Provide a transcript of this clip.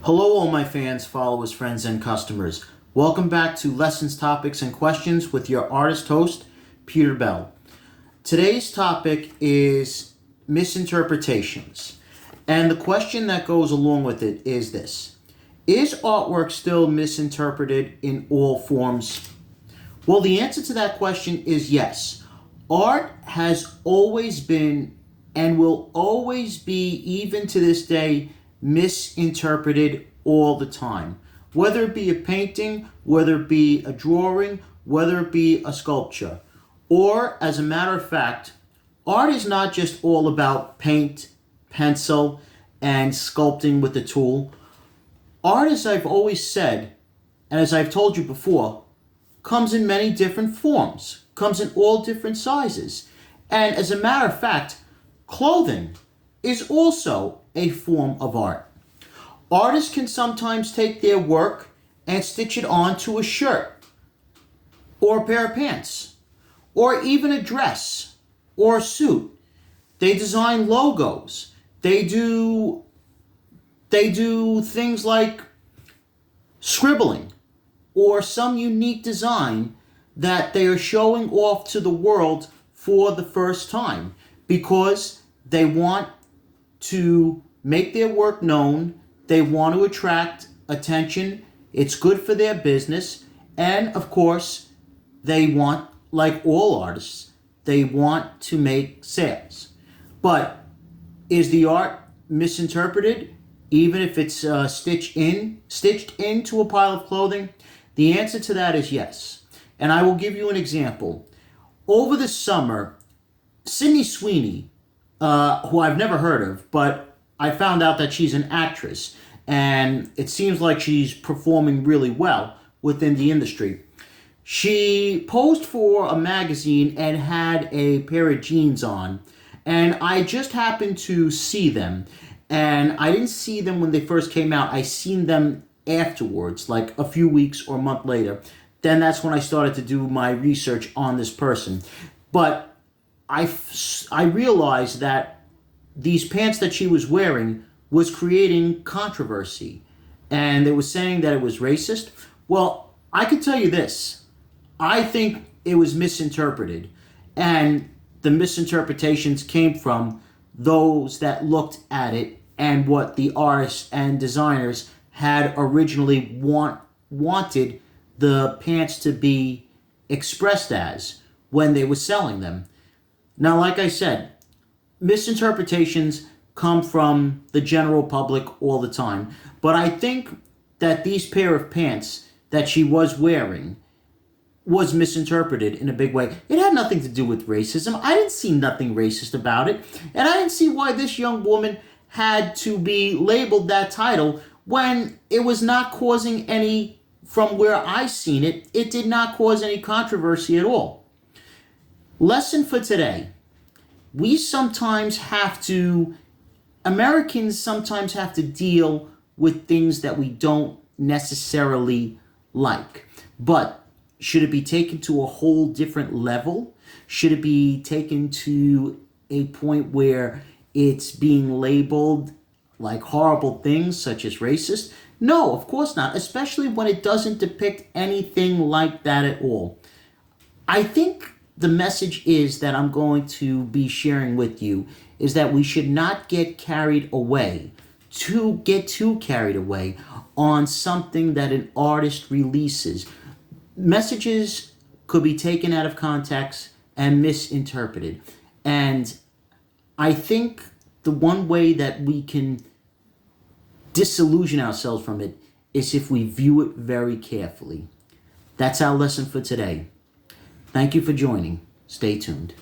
Hello all my fans, followers, friends, and customers. Welcome back to Lessons, Topics, and Questions with your artist host, Peter Bell. Today's topic is misinterpretations. And the question that goes along with it is this: is artwork still misinterpreted in all forms? Well, the answer to that question is yes. Art has always been and will always be, even to this day, misinterpreted all the time. Whether it be a painting, whether it be a drawing, whether it be a sculpture. Or, as a matter of fact, art is not just all about paint, pencil, and sculpting with the tool. Art, as I've always said, and as I've told you before, comes in many different forms, comes in all different sizes. And as a matter of fact, clothing is also a form of art. Artists can sometimes take their work and stitch it onto a shirt, or a pair of pants, or even a dress, or a suit. They design logos. They do things like scribbling, or some unique design that they are showing off to the world for the first time because they want to make their work known, they want to attract attention, it's good for their business, and of course, they want, like all artists, they want to make sales. But is the art misinterpreted, even if it's stitched into a pile of clothing? The answer to that is yes. And I will give you an example. Over the summer, Sydney Sweeney, who I've never heard of, but I found out that she's an actress, and it seems like she's performing really well within the industry. She posed for a magazine and had a pair of jeans on, and I just happened to see them. And I didn't see them when they first came out. I seen them afterwards, like a few weeks or a month later. Then that's when I started to do my research on this person. But I realized that these pants that she was wearing was creating controversy. And they were saying that it was racist. Well, I can tell you this. I think it was misinterpreted. And the misinterpretations came from those that looked at it and what the artists and designers had originally wanted the pants to be expressed as when they were selling them. Now, like I said, misinterpretations come from the general public all the time. But I think that these pair of pants that she was wearing was misinterpreted in a big way. It had nothing to do with racism. I didn't see nothing racist about it. And I didn't see why this young woman had to be labeled that title when it was not causing any, from where I seen it, it did not cause any controversy at all. Lesson for today. Americans sometimes have to deal with things that we don't necessarily like. But should it be taken to a whole different level? Should it be taken to a point where it's being labeled like horrible things such as racist? No, of course not, especially when it doesn't depict anything like that at all. I think the message is that I'm going to be sharing with you is that we should not get carried away, too carried away on something that an artist releases. Messages could be taken out of context and misinterpreted. And I think the one way that we can disillusion ourselves from it is if we view it very carefully. That's our lesson for today. Thank you for joining. Stay tuned.